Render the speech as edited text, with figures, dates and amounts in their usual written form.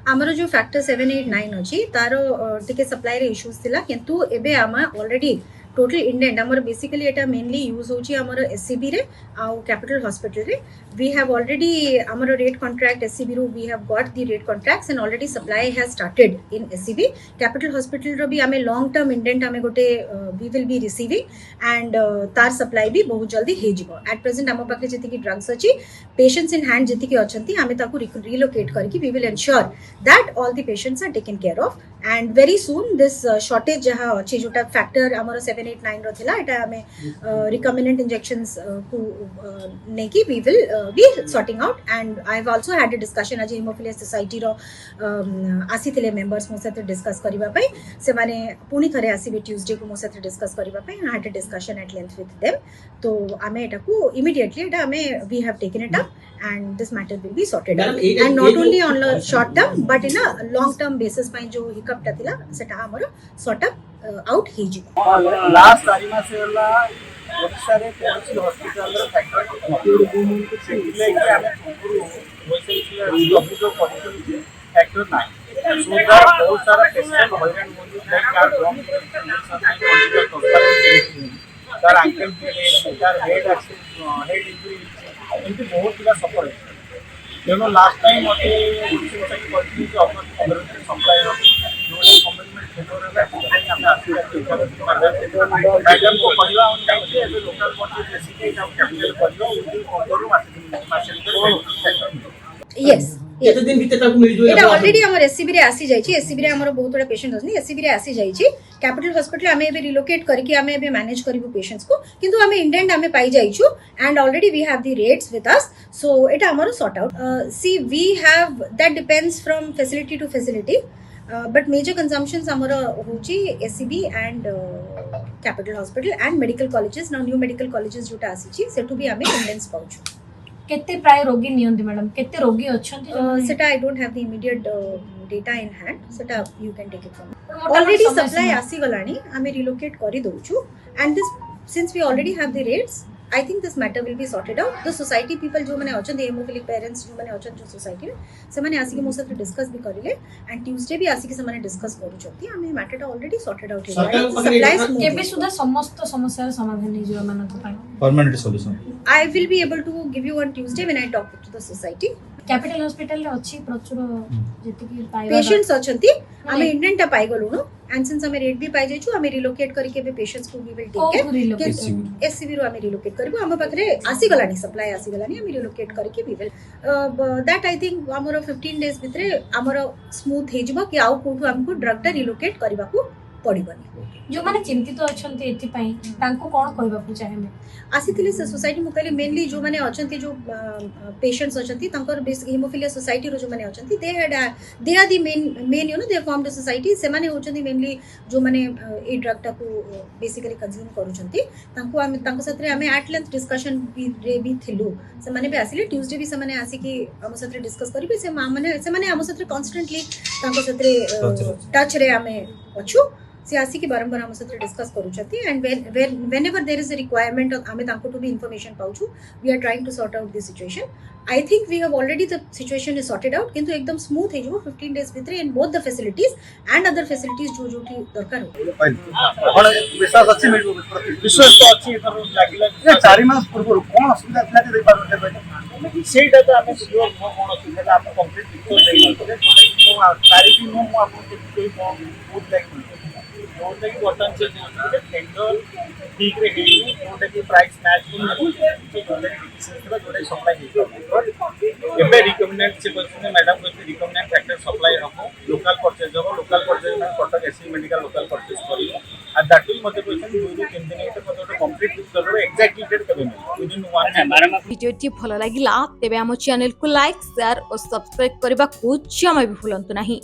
आमर जो फैक्टर 789 अच्छी तार टिके सप्लाई रे इश्यूज थिला किंतु एबे आमा ऑलरेडी टोटल इंडेंट आमर बेसिकली एटा मेनली यूज होची आमर एससीबी रे आ कैपिटल हॉस्पिटल रे वी हैव ऑलरेडी आमर रेट कॉन्ट्रैक्ट एससीबी रो we have got the rate contracts and already supply has started in SCB capital hospital रो भी आमे लॉन्ग टर्म इंडेंट आमे गोटे we will be receiving and तार supply भी बहुत जल्दी हे जिवो एट प्रेजेंट आम पाखे जति की ड्रग्स अछि पेशेंट्स इन हैंड जति की अछंती आमे ताकू रिलोकेट करके we will ensure that all the patients are taken care of and very soon this shortage जहाँ अच्छी जोटा फैक्टर आमर 789 रो थिला एटा हमें रिकमिनेंट इंजेक्शंस को नेकी we will be sorting out and I have also had a discussion आज हेमोफिलिया सोसाइटी रो आसीथिले मेंबर्स मो साथ डिस्कस करिबा पई से माने पुनी थरे आसीबे ट्यूसडे को मो साथ डिस्कस करिबा पई had a discussion at length with them तो आमे एटा को इमीडिएटली एटा हमें we have taken it up and this matter will be sorted out and not only on a short term but in a long term basis ପାଇଁ जो hiccup टा थिला सेटा हमर sort out हे जी लास्ट तारी मास होला ओडिसा रे कोची हॉस्पिटल रे फैक्टर ले कि आमे पूरा होइसे डब्ल्यू पॉजिटिव फैक्टर नाही सो दैट बहुत सारा पेशेंट हॉस्पिटल में लाइक कार रॉन्ग तार अंकल भी तार हेड इंजरी एमती बहुत पिला सफर है तेणु लास्ट टाइम मते सप्लाई मैडम को कहला लोकल यस केते दिन भीतर ताकू मिल जो एटा ऑलरेडी हमर एससीबी रे आसी जाई छी एससीबी रे हमर बहुत बड़ा पेशेंट अछि एससीबी रे आसी जाई छी कैपिटल हॉस्पिटल हमें एबे रिलोकेट करके हमें एबे मैनेज करिवो पेशेंट्स को किंतु हमें इंडेंट हमें पाई जाई छु and already we have the rates with us so एटा हमर सॉर्ट आउट सी we have that depends from facility to facility but major consumptions हमर होची SCB and capital hospital and medical colleges now new medical colleges जोटा आसी छी सेटू भी हमें इंडेंट्स पाउछु केते प्राय रोगी नियंती मैडम केते रोगी अछंती सेटा I don't have the immediate data in hand सेटा you can take it from already supply आसी गलानी हमें रिलोकेट करी दोछु and this since we already have the rates I think this matter will be sorted out the society people जो माने अछन haemophilic parents जो माने अछन जो सोसाइटी से माने आसी के मो साथ डिस्कस भी करिले एंड ट्यूसडे भी आसी के से माने डिस्कस करू छथि हमें matter already sorted out supply केबे सुधा समस्त समस्या समाधान नि जो मानक पय permanent solution I will be able to give you on Tuesday when I talk to the society. Capital hospital रे अछि प्रचुर जेति की पाइबा पेशेंट्स अछंती हमें इंडेंट पाई गलुनो एंड सिंस हमें रेट भी पाई जाय छु हमें रिलोकेट करके बे पेशेंट्स को वी विल टेक एससीबी रो हमें रिलोकेट करबो हम पाखरे आसी गलानी सप्लाई आसी गलानी हमें रिलोकेट करके we will that I think हमरो 15 डेज भितरे हमरो स्मूथ हे जबो कि आउ कोठु हमको ड्रग टा रिलोकेट करबा को पड़िबनी जो माने चिंतित अछंती एति पई तांको कोन कहबा को चाहेमे आसीथिले से सोसाइटी मु कहले मेनली जो माने अछंती जो पेशेंट्स अछंती तंकर हेमोफिलिया सोसाइटी रो जो माने अछंती they are the main you know they form the society से माने होचंती मेनली जो माने ए ड्रग टा को बेसिकली कंज्यूम करूचंती तांको हम तांको साथरे हमें एट लेंथ डिस्कशन भी थिलु से माने भी आसीले ट्यूसडे भी से माने आसी कि हम साथरे डिस्कस करिबे से माने हम साथरे कांस्टेंटली तांको साथरे टच रे हमें अछु सियासी के बारंबार हम साथ डिस्कस करू छथि and whenever there is a requirement हमें तांको टू भी इंफॉर्मेशन पाउछु we are trying to sort out this situation I think we have already the situation is sorted out किंतु एकदम स्मूथ है जो 15 डेज भीतर in both the facilities and other facilities जो जो की दरकार हो आपण विश्वास अछि मिलबो विश्वास तो अछि एकर लागिला 4 मास पूर्व कोन असुविधा थिला जे देपार देबे सेटा तो हमें सियोर कोन असुविधा आप कंप्लीट दिक्कत देई मो क्लैरिटी मो आपन के बहुत लाइक जोटा की बर्तन से टेंडर ठीक रे हेई जोटा की प्राइस मैच जोटा सप्लाई एबे रिकमेंडेड से क्वेश्चन मैडम को रिकमेंडेड फैक्टर सप्लाई रखो लोकल परचेज हो लोकल परचेज में Cuttack SC medical local purchase करियो आ दैट विल मते क्वेश्चन दो 3 दिन एटा पतो कंप्लीट कर एग्जैक्टली डेट कबे विदिन 1 वीडियो टी भलो लागिला तेबे हम चैनल को लाइक शेयर और सब्सक्राइब करबा को जमा भी भूलंतु नहीं।